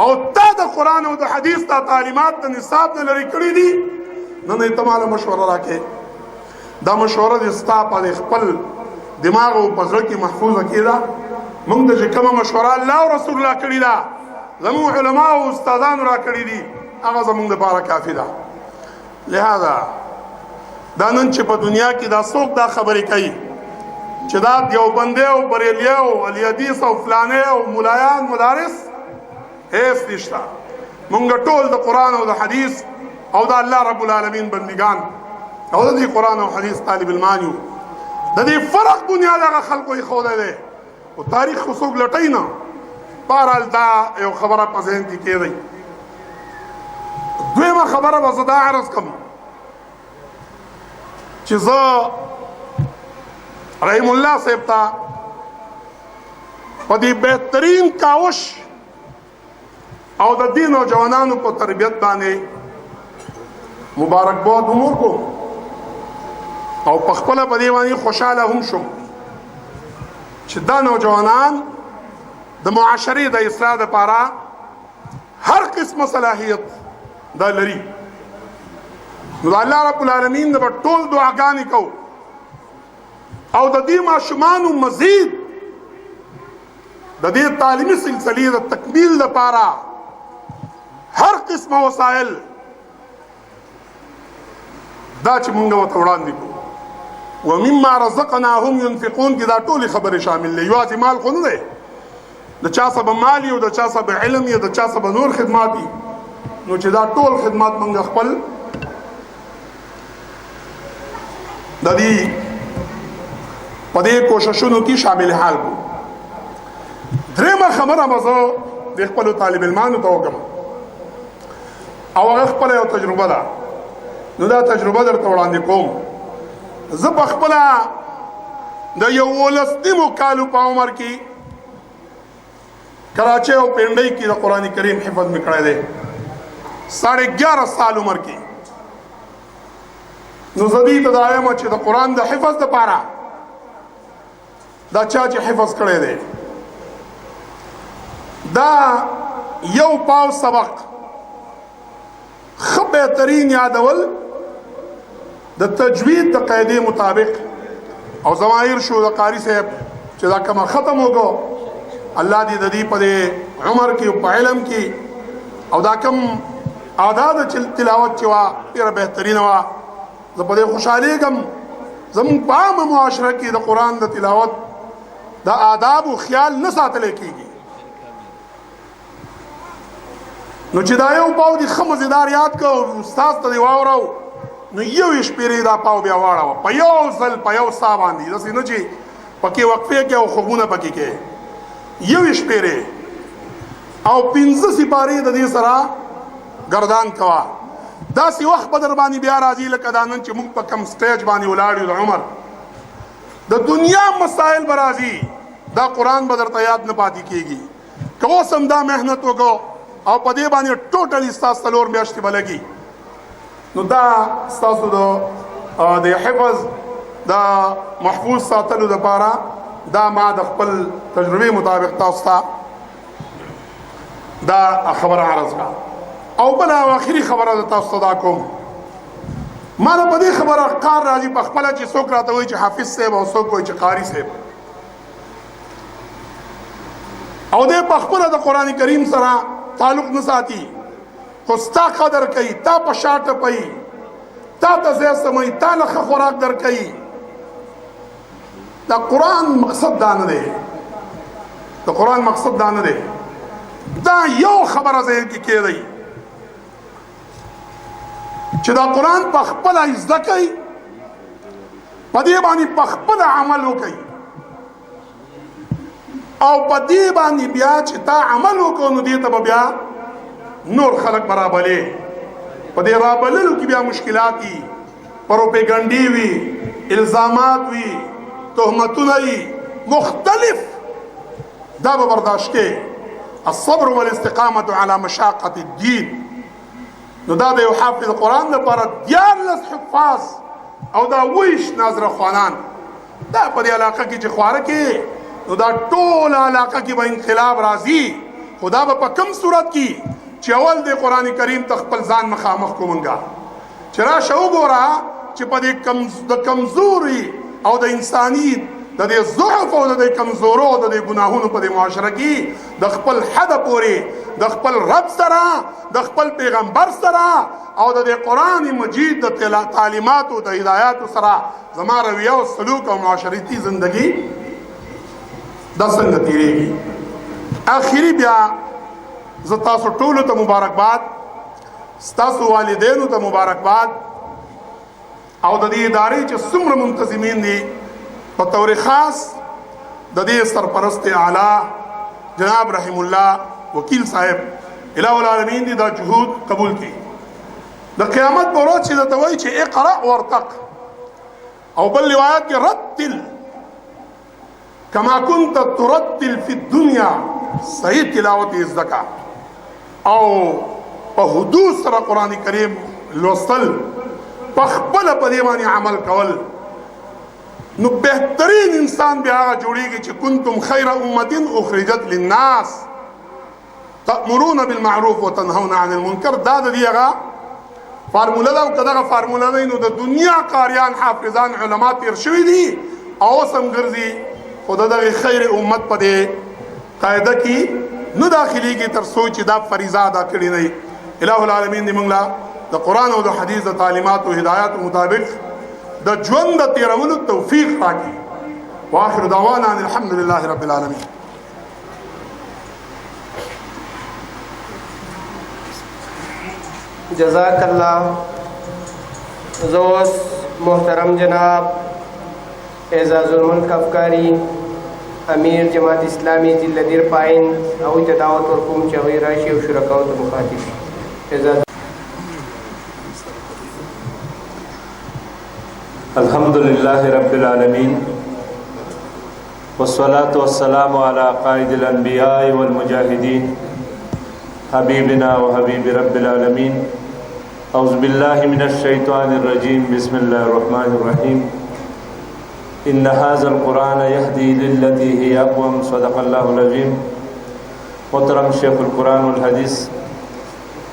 E: او تا د قرآن او د حدیث دا تعلیمات د نصاب نه لرې کړي دي نه نه ته ماله مشوره راکې دا مشوره دې ستا په خپل دماغ او په زړه کې محفوظه کېده موږ ته چې کومه مشوره الله او رسول الله کړې ده زموږ علما او استادانو را کړي دي هغه زموږ دپاره کافي ده لہذا دا نن چې په دنیا کې دا څوک دا خبرې کوي چې دا دیوبندی او بریلی او اهل حدیث او فلانی او ملایان مدارس هیڅ نشته مونږ ټول د قرآن او د حدیث او د الله رب العالمین بندگان او د دې قرآن او حدیث طالب علمان یو د دې فرق بنیاد هغه خلکو ایښودی دی او تاریخ خو څوک لټوي نه بهرحال دا یو خبره په ذهن کې کېدی دویمه خبره به زه دا عرض کړم چې زه رحیم الله صاحب ته په دې بهترین کاوش او د دې نوجوانانو په تربیت باندې مبارکباد هم ورکوم او په خپله په دې باندې خوشحاله هم شوم چې دا نوجوانان د معاشرې د اصلاح دپاره هر قسمه صلاحیت دا لري نو د الله رب العالمین د به ټول دعاګانې کوو او د دې ماشومانو مزید د دې تعلیمي سلسلې د تکمیل لپاره هر قسمه وسایل دا چې مونږ ورته وړاندې کړو ومما رزقناهم ينفقون کې دا ټولې خبرې شامل دي یوازې مال خو نه دی د چا څه به مال وي او د چا څه به علم وي د چا څه به نور خدمات وي نو چې دا ټول خدمات مونږ خپل د دې په دې کوششونو کې شامل حال کو درېمه خبره به زه د خپلو طالب علمانو ته وکړم او هغه خپله یو تجربه ده نو دا تجربه درته وړاندې کوم زه په خپله د 11 کالو په عمر کې کراچۍ او پنډۍ کې د قرآن کریم حفظ مې کړی دی 11.5 سال عمر کې نو زه دې ته دا وایم چې د قرآن د حفظ دپاره دا چا چې حفظ کړی دی دا یو پاو سبق ښه بهترین یادول د تجوید د قاعدې مطابق او ضمایر شو د قاري صاحب چې دا کومه ختم وکړو الله دې د دې په عمر کې په علم کې او دا کوم اعداد تلاوت چې وه ډېره بهترینه وه زه په دې خوشحالېږم زموږ په عامه معاشره کې د قرآن د تلاوت د آداب او خیال نه ساتلی کېږي نو چې دا یو پاو دې ښه مزیدار یاد کړه استاد ته دې واورو نو یو یې شپېرې دا پاو بیا واړوه په یو ځل په یو ساه باندې داسې نه چې پکې وقفې کې او خوبونه پکې کې یو یې شپېرې او 15 سپارې د دې سره ګردان کوه داسې وخت به در باندې بیا راځي لکه دا نن چې موږ په کم سټیج باندې ولاړ یو د عمر د دنیا مسائل به راځي دا قرآن به درته یاد نه پاتې کېږي که اوس هم دا محنت وکړو او په دې باندې ټوټلي ستاسو 4 میاشتې به لګي نو دا ستاسو د حفظ د محفوظ ساتلو دپاره دا ما د خپل تجربې مطابق تاسو ته دا خبره عرض کړه او بله آخري خبره د تاسو ته دا کوم ما نه په دې خبره کار راځي په خپله چې څوک راته وایي چې حافظ صاحب او څوک وایي چې قاري صاحب او دې په خپله د قرآن کریم سره تعلق نه ساتي خو ستا قدر کوي تا په شا ټپوي تا ته ځای سموي تا له ښه خوراک در کوي د قرآن مقصد دا نه دی د قرآن مقصد دا نه دی دا یو خبره ذهن کې کېدی چې دا قرآن په خپله زده کوي په دې باندې په خپله عمل وکوي او په دې باندې بیا چې تا عمل وکړو نو دې ته به بیا نور خلک به رابلې په دې رابللو کې بیا مشکلات وي پروپیګنډې وي الزامات وي تهمتونه وي مختلف دا به برداشت کې الصبر والاستقامة على مشاقة الدين نو دا د یو حافظ قرآن لپاره 14 حفاظ او دا 20 ناظره خوانان دا په دې علاقه کې چې خواره کې نو دا ټول علاقه کې به انقلاب راځي خو دا به په کوم صورت کې چې اول د قرآن کریم ته خپل ځان مخامخ کومنګا چې راشه وګوره چې په دې د کمزوري او د انساني د دې ضعف او د دې کمزورو او د دې ګناهونو په دې معاشره کې د خپل حد پورې د خپل رب سره د خپل پیغمبر سره او د دې قرآن مجید د تعلیماتو د هدایاتو سره زما رویه او سلوک او معاشرتي زندگی دا څنګه تیریږي. آخري بیا زه تاسو ټولو ته مبارکباد، ستاسو والدینو ته مبارکباد او د دې ادارې چې څومره منتظمین دي په طور خاص د دې سرپرست اعلی جناب رحم الله وکیل صاحب الہ العالمین دي دا جهود قبول کړي. د قیامت په ورځ چې درته وایي چې اقرأ وارتق او بل روایت کې رتل کما كنت ترتل فی الدنیا، صحیح تلاوت یې زده کړه او په حدود سره قرآن کریم لوستل، په خپله په دې باندې عمل کول، نو بهترین انسان بیا هغه جوړیږي چې کنتم خیر امة اخرجت للناس تأمرون بالمعروف وتنهون عن المنکر. دا د دې هغه فارموله ده او که دغه فارموله نه نو د دنیا قاریان حافظان علما تیر شوي دي او اوس هم ګرځي، خو د دغې خیر امت په دې قاعده کې نه داخلېږي تر څو چې دا فریضه ادا کړې نه وي. الہ العالمین دې موږ له د قرآن او د حدیث د تعلیماتو هدایاتو مطابق د ژوند د تیرولو توفیق راکړي. واخر دعوانا ان الحمد لله رب العالمین.
A: جزاک اللہ. زوس محترم جناب اعزاز الملک افکاری امیر جماعت اسلامی ضلع دیر پائن او دعوت ورکوم چې هغوی راشي او شرکاو ته مخاطب شي.
F: الحمد لله رب العالمين والصلاة والسلام على قائد الأنبياء والمجاهدين حبيبنا وحبيب رب العالمين. أعوذ بالله من الشيطان الرجيم. بسم الله الرحمن الرحيم. إن هذا القرآن يهدي للتي هي أقوم. صدق الله العظيم. محترم شیخ القرآن والحدیث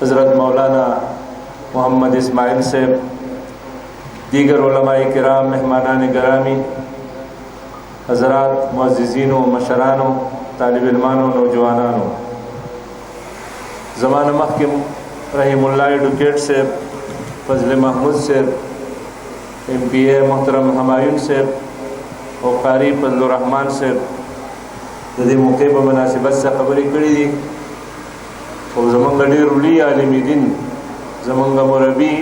F: حضرت مولانا محمد اسماعیل صاحب، دیگر علماء کرام، مہمانان گرامی، حضرات معززین و مشرانو، طالب علمانو، نوجوانانو، زمان محکم رحیم اللہ ایڈوکیٹ صاحب، فضل محمود صاحب، MP محترم حمایون صاحب او قاری فضل الرحمن صاحب د دې موقع په مناسبت سره خبرې کړې دي او زمونږ ډېر لوی عالم دین، زمونږ مربي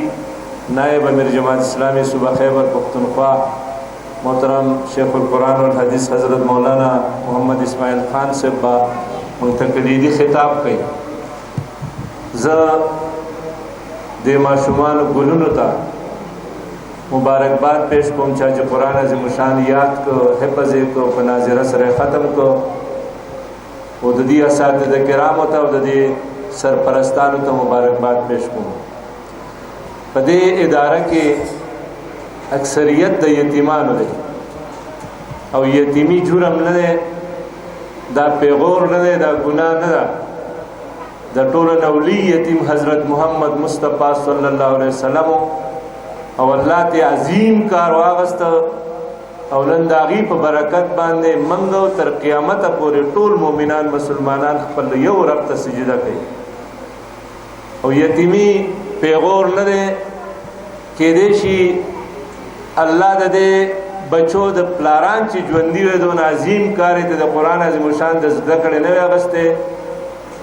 F: نائب امیر جماعت اسلامی صوبہ خیبر پختونخوا محترم شیخ القرآن والحدیث حضرت مولانا محمد اسماعیل خان صاحب با منتقلیدی خطاب کئی. زه د ماشومانو ګلونو ته مبارکباد پیش کوم چې قرآن عظیم شان یاد کو، حفظ کو، په ناظره سره ختم کو او د دې اساتذه کرامو ته او د دې سرپرستانو ته مبارکباد پیش کوم. په دې اداره کې اکثریت د یتیمانو دی او یتیمی جرم نه دی، دا پیغور نه دی، دا ګناه نه ده. د ټولو نه ولی یتیم حضرت محمد مصطفی صلی الله علیه وسلم او الله ته عظیم کار واغسته او نن د هغې په برکت باندې موږ تر قیامته پورې ټول مؤمنان مسلمانان خپل یو رب ته سجده کوي. او یتیمی پیغور نه دی، کېدای شي الله د دې بچو د پلاران چې ژوندي وي دونه عظیم کار یې د قرآن عظیم شان د زده کړې نه وي اخیستی،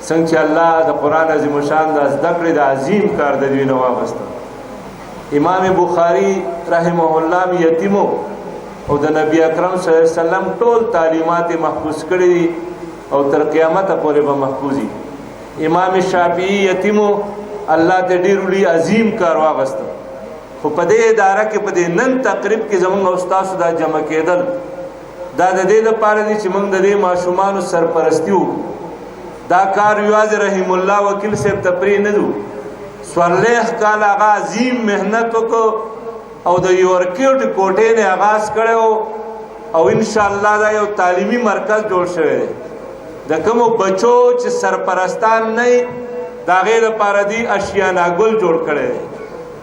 F: څنګه چې الله د قرآن عظیم شان د زده کړې د عظیم کار د دوی نه واخیسته. امام بخاری رحمه الله یتیمو او د نبی اکرم صلی الله علیه وسلم ټول تعلیمات محفوظ کړي دي او تر قیامت پورې به محفوظي. امام شافعی یتیمو، الله ته ډېر لوی عظیم کار واغسته. خو په دې اداره کې په دې نن تقریب کې زموږ استادو دا جمع کېدل دا د دې لپاره دي چې موږ د دې ماشومانو سرپرستی وکړو. دا کار یوازې رحیم الله وکیل صاحب ته پرې نه دو، څوارلس کاله هغه عظیم محنت وکړو او د یورکیوټ کوټې نه آغاز کړی او انشاءالله دا یو تعلیمي مرکز جوړ شوی دی. د کومو بچو چې سرپرستان نه وي د هغې لپاره دې اشیانه ګل جوړ کړی دی.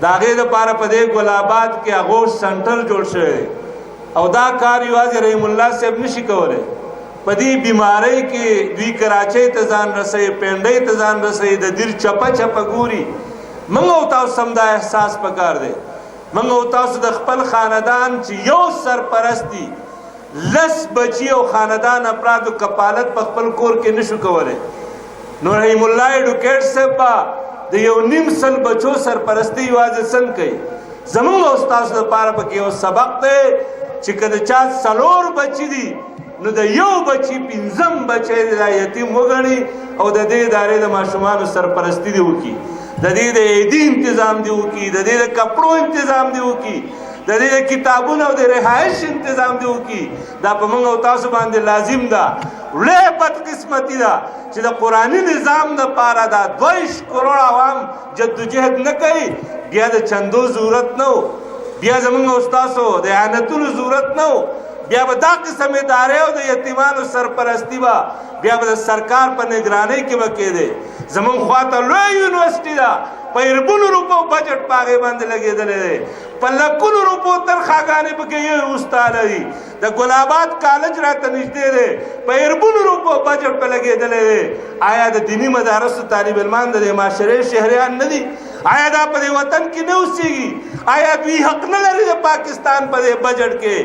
F: دا غې دپاره په دې ګلاباد کې اغوش سنټر جوړ شوی دی او دا کار یوازې رحیم الله صاحب نشي کولی په دې بیمارۍ کې دوی کراچۍ ته ځان رسوي پینډۍ ته ځان رسوي د دیر چپه چپه ګوري موږ او تاسو هم دا احساس پکار دی موږ او تاسو د خپل خاندان چې یو سرپرست دي لس بچي او خاندان افرادو کفالت په خپل کور کې نشو کولی نو رحیم الله ایډوکیټ صاحب به د یو نیم سل بچو سرپرستی یوازې څنګه کوي زموږ او ستاسو دپاره پکې یو سبق دی چې که د چا 4 بچي دي نو د یو بچي 5 بچی دا یتیم وګڼي او د دې ادارې د ماشومانو سرپرستی دې وکړي د دې د عیدي انتظام دې وکړي د دې د کپړو انتظام دې وکړي د دې د کتابونو او د رهایش انتظام دې وکړي دا په موږ او تاسو باندې لازم ده لویه بدقسمتي ده چې د قرآني نظام دپاره دا 2 کروڑ عوام جدوجهد نه کوي بیا د چندو ضرورت نه و بیا زموږ او ستاسو د اعانتونو ضرورت نه و بیا به دا قسم ادارې او د یتیمانو سرپرستی به بیا به د سرکار په نگرانۍ کې به کېدی زموږ خواته لوی یونیورسټي ده په اربونو روپو بجټ په هغې باندې لګېدلی دی په لکونو روپو تنخواګانې پکې یو استاده دي د ګلاباد کالج راته نږدې دی په اربونو روپو بجټ په لګېدلی دی آیا د دیني مدارسو طالب علمان د دې معاشرې شهریان نه دي آیا دا په دې وطن کې نه اوسېږي آیا دوی حق نه لري د پاکستان په دې بجټ کې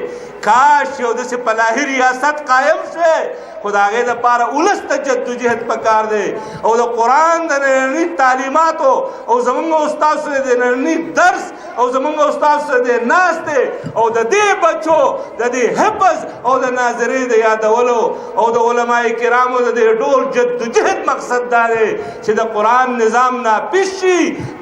F: کاش یو داسې فلاحي ریاست قایم شوی خو د هغې دپاره ولس ته جدوجهد پکار دی او د قرآن د ننني تعلیماتو او زموږ او ستاسو د ننني درس او زموږ او ستاسو د ناستې او د دې بچو د دې حفظ او د ناظرې د یادولو او د علماء کرامو د دې ډول جدوجهد مقصد دا دی چې د قرآن نظام ناپیش شي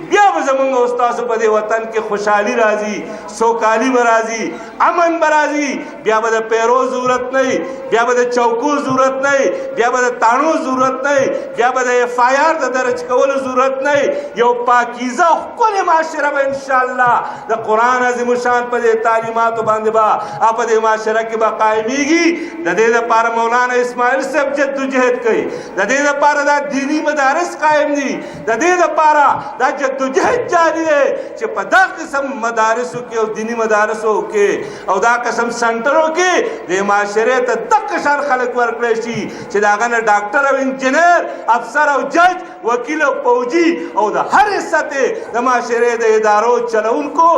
F: بیا به زموږ او ستاسو په دې وطن کې خوشحالي راځي سوکالي به راځي امن به راځي بیا به د پیرو ضرورت نه وي بیا به د چوکو ضرورت نه وي بیا به د تاڼو ضرورت نه وي بیا به د اف آی آر د درج کولو ضرورت نه وي یو پاکیزه ښکلې معاشره به انشاءالله د قرآن عظیم الشان په دې تعلیماتو باندې به په دې معاشره کې به قایمیږي د دې دپاره مولانا اسماعیل صاحب جدوجهد کوي د دې دپاره دا دیني مدارس قایم دي د دې دپاره دا جدوجهد جاری دی چې په دا قسم مدارسو کې او دینی مدارسو کې او دا قسم سنټرو کې د معاشرې ته دغه شان خلک ورکړی شي چې د هغه نه ډاکټر او انجینر افسر او جج وکیل او فوجي او د هرې سطحې د معاشرې د ادارو چلونکو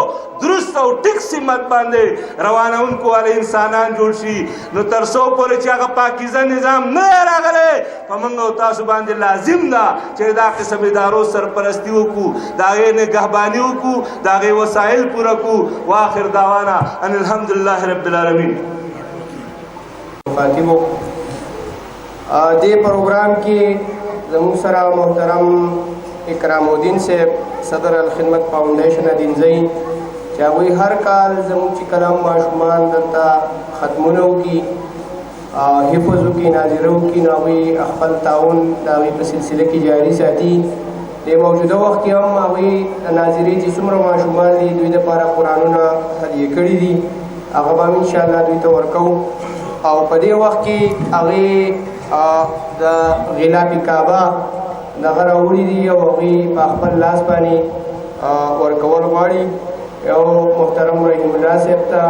F: درست او ټیک سمت باندې روانونکو والا انسانان جوړ شي نو تر څو پورې چې هغه پاکیزه نظام نه راغلی په موږ او تاسو باندې لازم ده چې دا قسم ادارو سرپرستی وکړو د هغې نګهباني وکړو د هغې وسایل پوره کړو واخر دعوانا ان الحمدلله رب العالمین
A: خاطبو دې پروګرام کې زموږ سره محترم اکرام الدین صاحب صدر الخدمت فاؤنډیشن دینځئ چې هغوی هر کال زموږ چې کله ماشومان دلته ختمونه وکړي حفظ وکړي ناظره وکړي نو هغوی خپل تعاون د هغوی په سلسله کې جاري ساتي د موجوده وخت کې هم هغوی ناظرې چې څومره ماشومان دي دوی دپاره قرآنونه هدیه کړي دي هغه به هم انشاءالله دوی ته ورکوو او په دې وخت کې هغې د غلاف کعبه دغه راوړي دي او هغوی په خپل لاس باندې ورکول غواړي یو محترم رحیم الله صاحب ته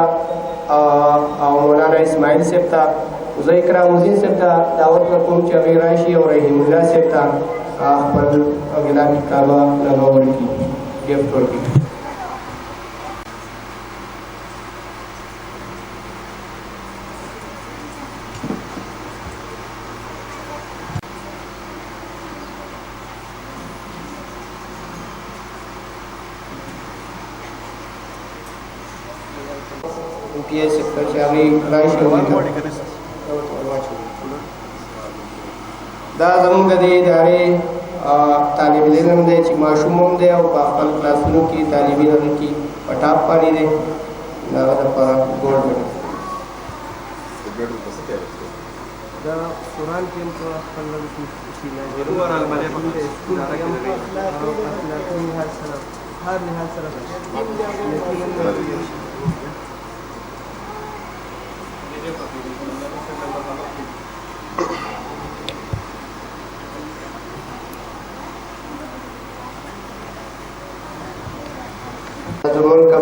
A: او مولانا اسماعیل صاحب ته زه اکرام الدین صاحب ته دعوت ورکوم چې هغوی راشي او رحیم الله صاحب ته خپل غلاف کعبه دغه ورکړي ګفټ ورکړي پی ایس سیکټر چې هغوی راشي دا زموږ د دې ادارې طالب علم دی چې ماشوم هم دی او په خپل کلاسونو کې تعلیمي هغه کې په ټاپ باندې دی د هغه دپاره ګولډ میډل دا قرآن کې هم په خپل هر لحاظ سره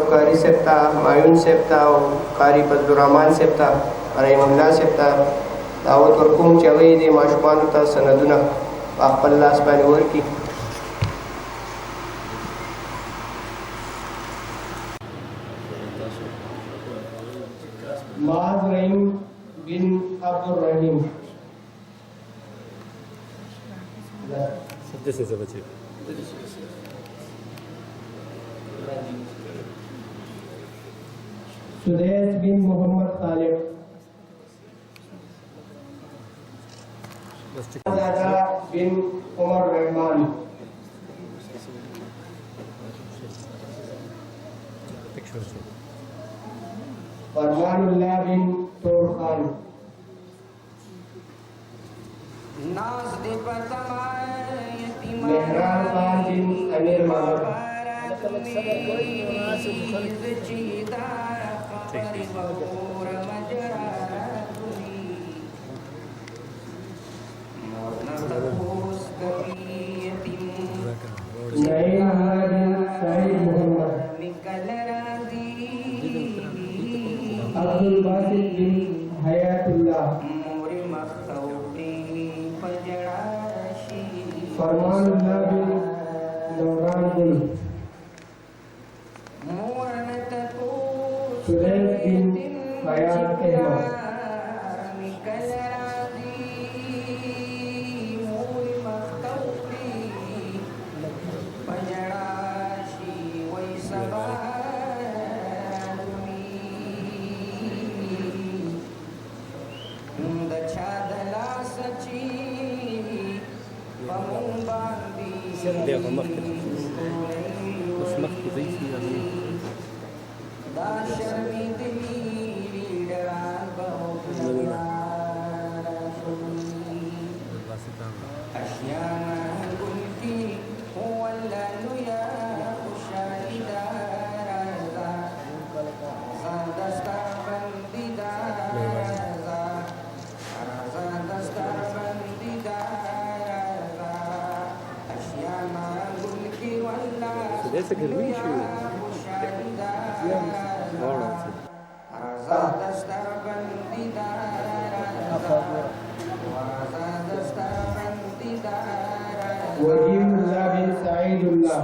A: कारी सेप्ता मायून सेप्ता और कारी फजलुररहमान सेप्ता रहीमुल्लाह सेप्ता दावत वर्कुम चवे दे माशुमान ता सनदुना अखपल्लास बानी वर्की माज रहीम बिन अब्दुल रहीम
G: सत्य से बचे
A: सुदेश बिन मोहम्मद तालिब दादा बिन उमर रहमान फरमानुल्लाह बिन तोर खान मेहरान खान बिन अमीर मामूद नईम बिन साहिद मोहम्मद अब्दुल बासित बिन हयातुल्लाह फरमानुल्लाह बिन नौरान गुल सुरेश बिन हयात अहमद
G: देखो मख्त उस मख्त दी थी अभी जैसे गर्मी शुरू
A: वजीहुल्लाह बिन सईदुल्लाह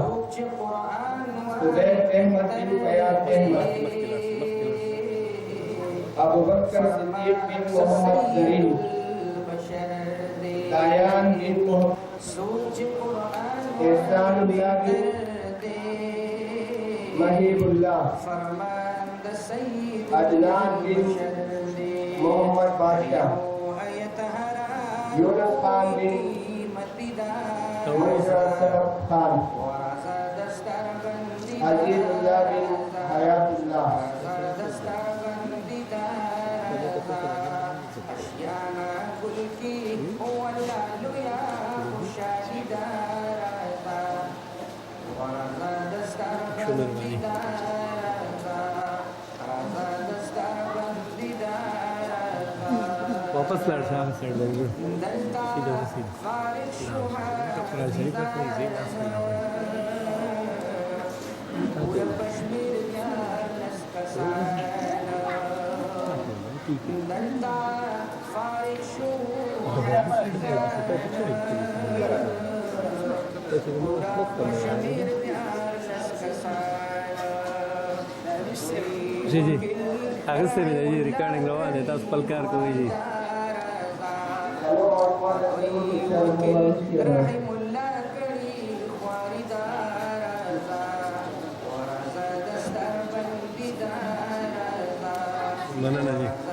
A: सुदैब अहमद बिन फयाज अहमद अबू बकर सिद्दीक बिन मोहम्मद जरीन दायान बिन मोहम्मद एहसानुल्लाह बिन महीबुल्लाह अदनान बिन मोहम्मद बादशाह यूनुस खान बिन खान अजीजुल्लाह बिन हयातुल्लाह
G: वापस लड़ शाम से लेंगे सीधा सीधा कपड़ा शरीफ का कोई जेल जी जी आगे से भी जी रिकॉर्डिंग लगा देता उस पलकार को जी ना जी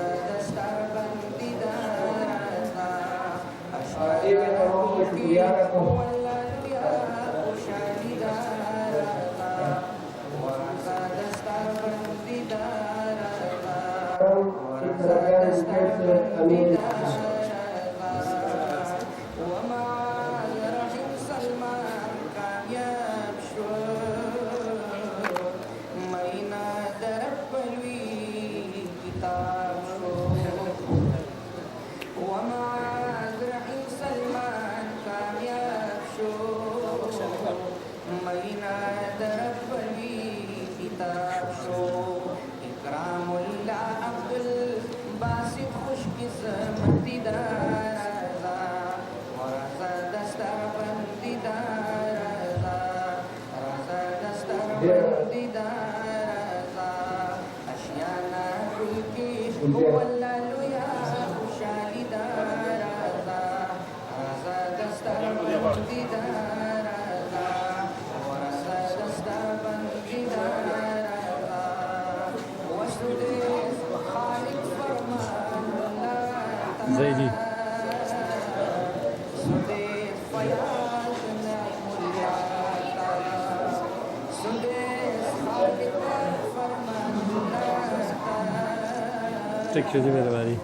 G: زيدي टेक शुरू मेहरबानी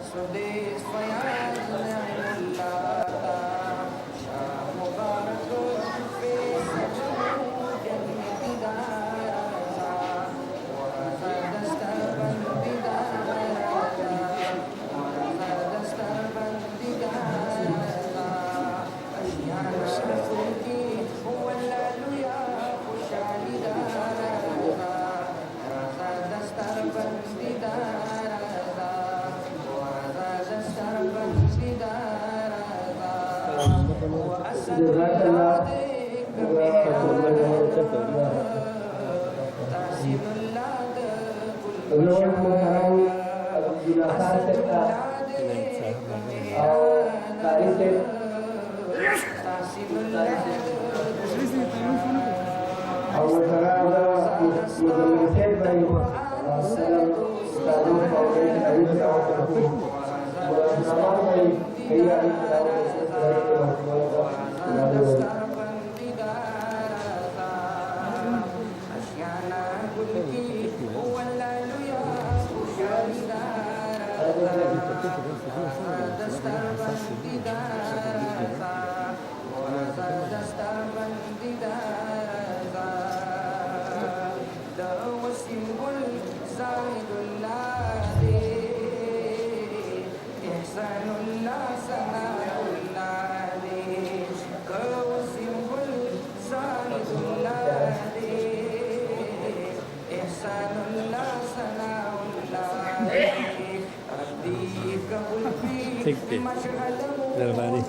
G: ठीक है मेहरबानी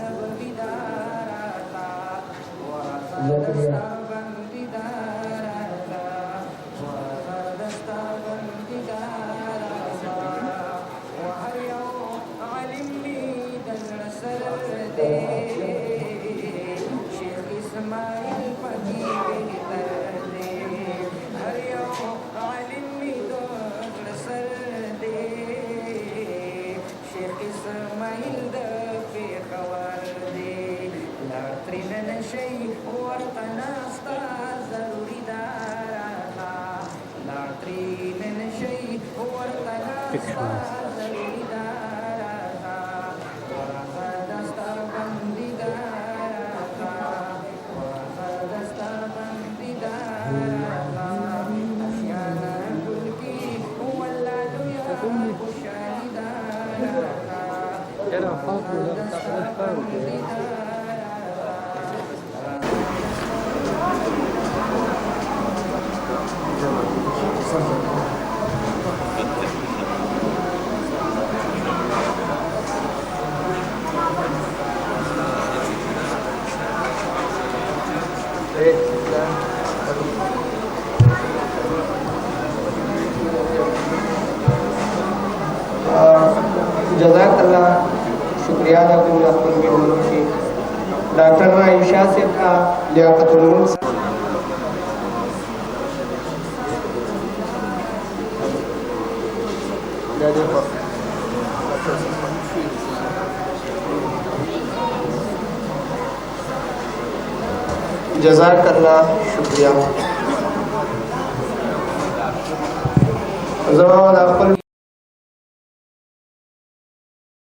A: जज़ाकल्लाह शुक्रिया अदा करूँगा अपन के मनुष्य डॉक्टर आयशा से का लियाकतुल मुल्क जज़ाकल्लाह शुक्रिया।